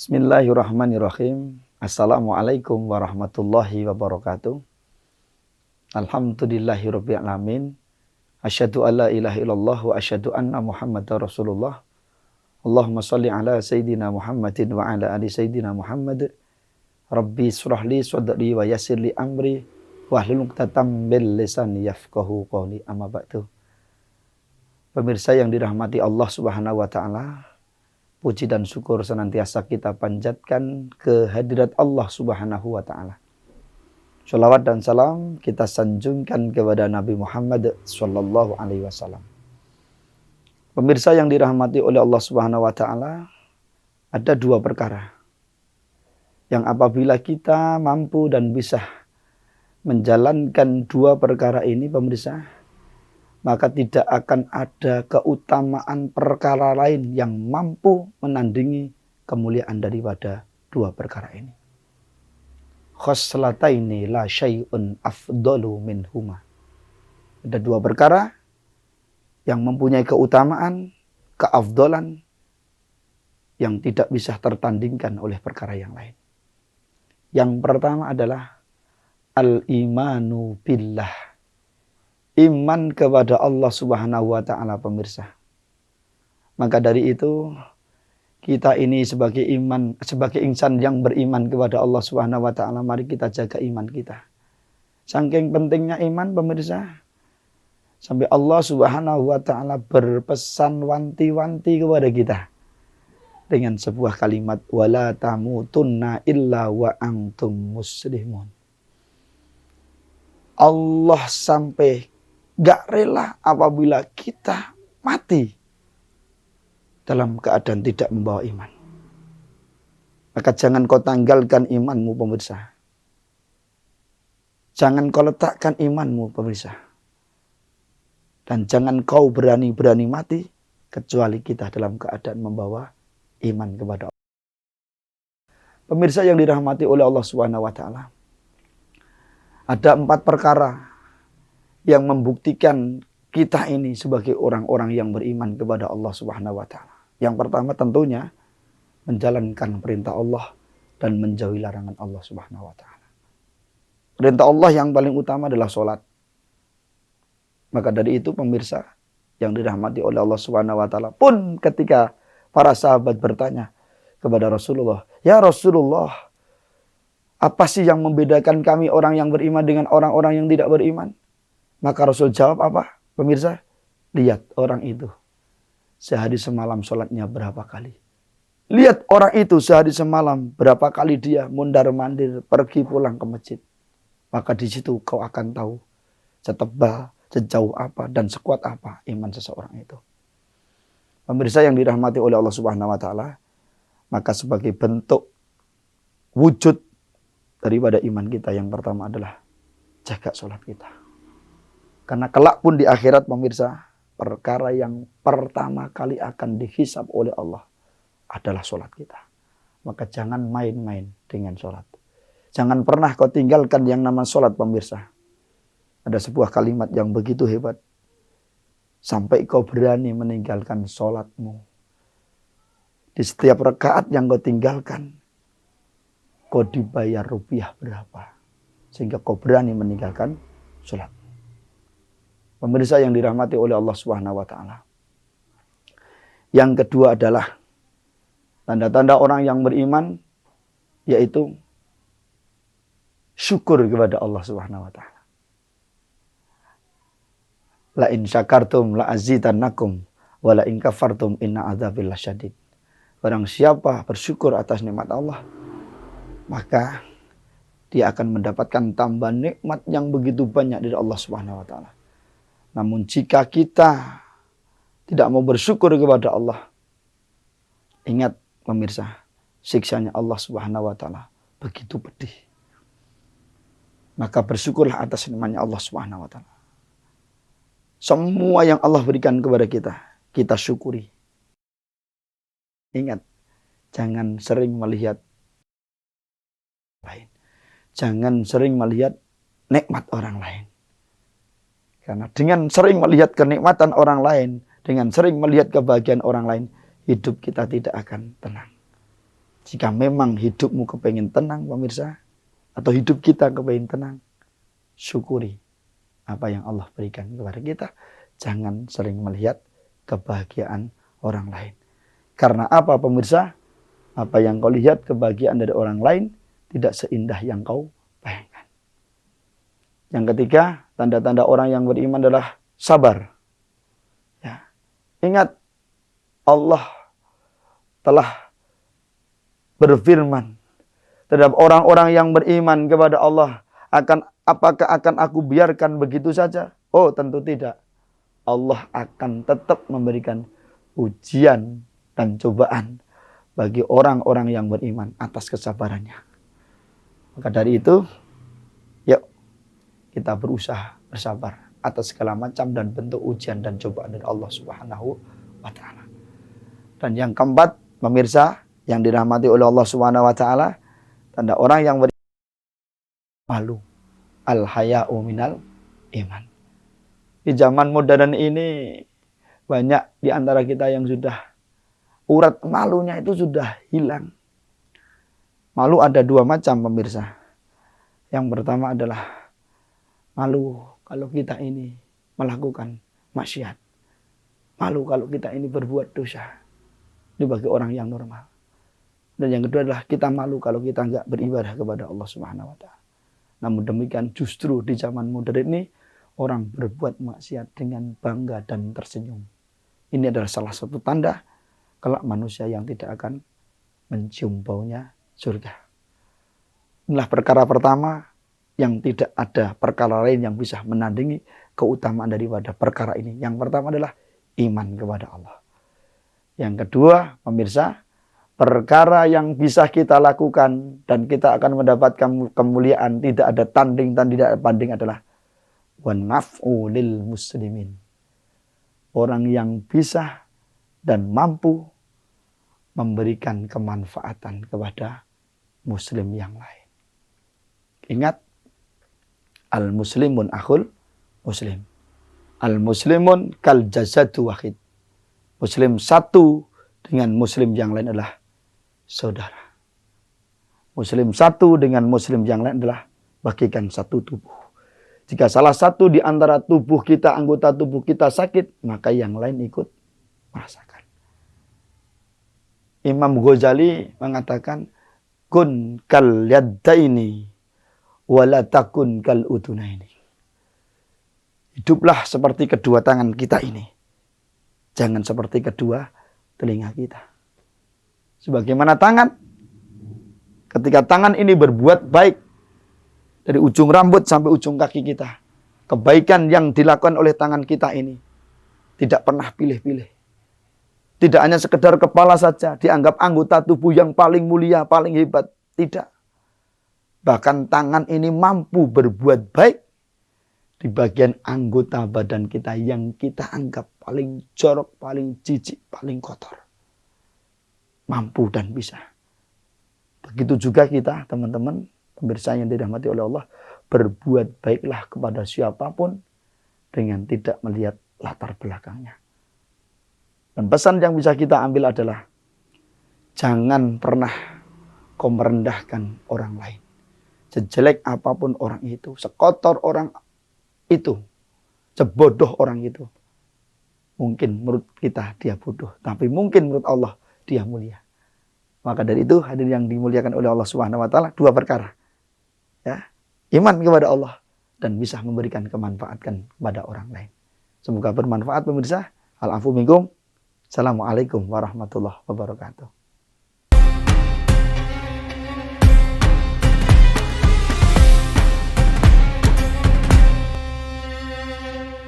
Bismillahirrahmanirrahim. Assalamualaikum warahmatullahi wabarakatuh. Alhamdulillahirabbil alamin. Asyhadu alla ilaha illallah wa asyhadu anna Muhammadar Rasulullah. Allahumma shalli ala sayidina Muhammadin wa ala ali sayidina Muhammad. Rabbi shrah li sadri wa yassir li amri wahlul 'uqdatam min lisani yafqahu qawli. Amma ba'du. Pemirsa yang dirahmati Allah Subhanahu wa taala, puji dan syukur senantiasa kita panjatkan ke hadirat Allah Subhanahu wa taala. Shalawat dan salam kita sanjungkan kepada Nabi Muhammad sallallahu alaihi wasallam. Pemirsa yang dirahmati oleh Allah Subhanahu wa taala, ada dua perkara yang apabila kita mampu dan bisa menjalankan dua perkara ini, pemirsa, maka tidak akan ada keutamaan perkara lain yang mampu menandingi kemuliaan daripada dua perkara ini. Khoslataini la syai'un afdalu minhuma. Ada dua perkara yang mempunyai keutamaan, keafdalan yang tidak bisa tertandingkan oleh perkara yang lain. Yang pertama adalah al-imanu billah. Iman kepada Allah Subhanahu wa taala, pemirsa. Maka dari itu kita ini sebagai insan yang beriman kepada Allah Subhanahu wa taala, mari kita jaga iman kita. Saking pentingnya iman, pemirsa, sampai Allah Subhanahu wa taala berpesan wanti-wanti kepada kita dengan sebuah kalimat, wala tamutunna illa wa antum muslimun. Allah sampai gak rela apabila kita mati dalam keadaan tidak membawa iman. Maka jangan kau tanggalkan imanmu, pemirsa. Jangan kau letakkan imanmu, pemirsa. Dan jangan kau berani-berani mati kecuali kita dalam keadaan membawa iman kepada Allah. Pemirsa yang dirahmati oleh Allah Subhanahu wa taala, ada 4 perkara yang membuktikan kita ini sebagai orang-orang yang beriman kepada Allah Subhanahu wa taala. Yang pertama tentunya menjalankan perintah Allah dan menjauhi larangan Allah Subhanahu wa taala. Perintah Allah yang paling utama adalah salat. Maka dari itu, pemirsa yang dirahmati oleh Allah Subhanahu wa taala, pun ketika para sahabat bertanya kepada Rasulullah, "Ya Rasulullah, apa sih yang membedakan kami orang yang beriman dengan orang-orang yang tidak beriman?" Maka Rasul jawab apa? Pemirsa, lihat orang itu sehari semalam sholatnya berapa kali. Lihat orang itu sehari semalam berapa kali dia mundar-mandir pergi pulang ke masjid. Maka di situ kau akan tahu setebal, sejauh apa dan sekuat apa iman seseorang itu. Pemirsa yang dirahmati oleh Allah Subhanahu wa taala, maka sebagai bentuk wujud daripada iman kita yang pertama adalah jaga sholat kita. Karena kelak pun di akhirat, pemirsa, perkara yang pertama kali akan dihisab oleh Allah adalah sholat kita. Maka jangan main-main dengan sholat. Jangan pernah kau tinggalkan yang nama sholat, pemirsa. Ada sebuah kalimat yang begitu hebat. Sampai kau berani meninggalkan sholatmu. Di setiap rakaat yang kau tinggalkan, kau dibayar rupiah berapa. Sehingga kau berani meninggalkan sholat. Pemirsa yang dirahmati oleh Allah Subhanahu wa taala. Yang kedua adalah tanda-tanda orang yang beriman, yaitu syukur kepada Allah Subhanahu wa taala. La in syakartum la azidannakum wa la in kafartum inna adzabil lasyadid. Barang siapa bersyukur atas nikmat Allah, maka dia akan mendapatkan tambahan nikmat yang begitu banyak dari Allah Subhanahu wa taala. Namun jika kita tidak mau bersyukur kepada Allah, ingat pemirsa, siksanya Allah Subhanahu wa taala begitu pedih. Maka bersyukurlah atas nikmatnya Allah Subhanahu wa taala. Semua yang Allah berikan kepada kita, kita syukuri. Ingat, jangan sering melihat lain. Jangan sering melihat nikmat orang lain. Karena dengan sering melihat kenikmatan orang lain, dengan sering melihat kebahagiaan orang lain, hidup kita tidak akan tenang. Jika memang hidupmu kepengen tenang pemirsa, atau hidup kita kepengen tenang, syukuri apa yang Allah berikan kepada kita. Jangan sering melihat kebahagiaan orang lain. Karena apa pemirsa? Apa yang kau lihat kebahagiaan dari orang lain tidak seindah yang kau bayangkan. Yang ketiga, tanda-tanda orang yang beriman adalah sabar. Ya. Ingat, Allah telah berfirman terhadap orang-orang yang beriman kepada Allah, apakah akan aku biarkan begitu saja? Oh, tentu tidak. Allah akan tetap memberikan ujian dan cobaan bagi orang-orang yang beriman atas kesabarannya. Maka dari itu, yuk kita berusaha bersabar atas segala macam dan bentuk ujian dan cobaan dari Allah Subhanahu wa taala. Dan yang keempat, pemirsa yang dirahmati oleh Allah Subhanahu wa taala, tanda orang yang malu. Al-haya'u minal iman. Di zaman modern ini banyak di antara kita yang sudah urat malunya itu sudah hilang. Malu ada dua macam pemirsa. Yang pertama adalah malu kalau kita ini melakukan maksiat. Malu kalau kita ini berbuat dosa. Ini bagi orang yang normal. Dan yang kedua adalah kita malu kalau kita enggak beribadah kepada Allah Subhanahu wa taala. Namun demikian justru di zaman modern ini orang berbuat maksiat dengan bangga dan tersenyum. Ini adalah salah satu tanda kelak manusia yang tidak akan mencium baunya surga. Inilah perkara pertama yang tidak ada perkara lain yang bisa menandingi keutamaan daripada perkara ini. Yang pertama adalah iman kepada Allah. Yang kedua, pemirsa, perkara yang bisa kita lakukan dan kita akan mendapatkan kemuliaan, tidak ada tanding dan tidak ada banding adalah wan naf'u lil muslimin. Orang yang bisa dan mampu memberikan kemanfaatan kepada muslim yang lain. Ingat, al-muslimun akhul muslim. Al-muslimun kal jasadu wahid. Muslim satu dengan muslim yang lain adalah saudara. Muslim satu dengan muslim yang lain adalah bagikan satu tubuh. Jika salah satu di antara tubuh kita, anggota tubuh kita sakit, maka yang lain ikut merasakan. Imam Ghazali mengatakan, kun kal yaddaini wala takun kal udunaini. Hiduplah seperti kedua tangan kita ini. Jangan seperti kedua telinga kita. Sebagaimana tangan, ketika tangan ini berbuat baik, dari ujung rambut sampai ujung kaki kita, kebaikan yang dilakukan oleh tangan kita ini tidak pernah pilih-pilih. Tidak hanya sekedar kepala saja, dianggap anggota tubuh yang paling mulia, paling hebat. Tidak. Bahkan tangan ini mampu berbuat baik di bagian anggota badan kita yang kita anggap paling jorok, paling jijik, paling kotor. Mampu dan bisa. Begitu juga kita, teman-teman, pemirsa yang dirahmati oleh Allah, berbuat baiklah kepada siapapun dengan tidak melihat latar belakangnya. Dan pesan yang bisa kita ambil adalah jangan pernah kau merendahkan orang lain. Sejelek apapun orang itu, sekotor orang itu, sebodoh orang itu. Mungkin menurut kita dia bodoh, tapi mungkin menurut Allah dia mulia. Maka dari itu hadirin yang dimuliakan oleh Allah Subhanahu wa taala, dua perkara. Ya, iman kepada Allah dan bisa memberikan kemanfaatan kepada orang lain. Semoga bermanfaat pemirsa. Al-afu minkum. Assalamualaikum warahmatullahi wabarakatuh.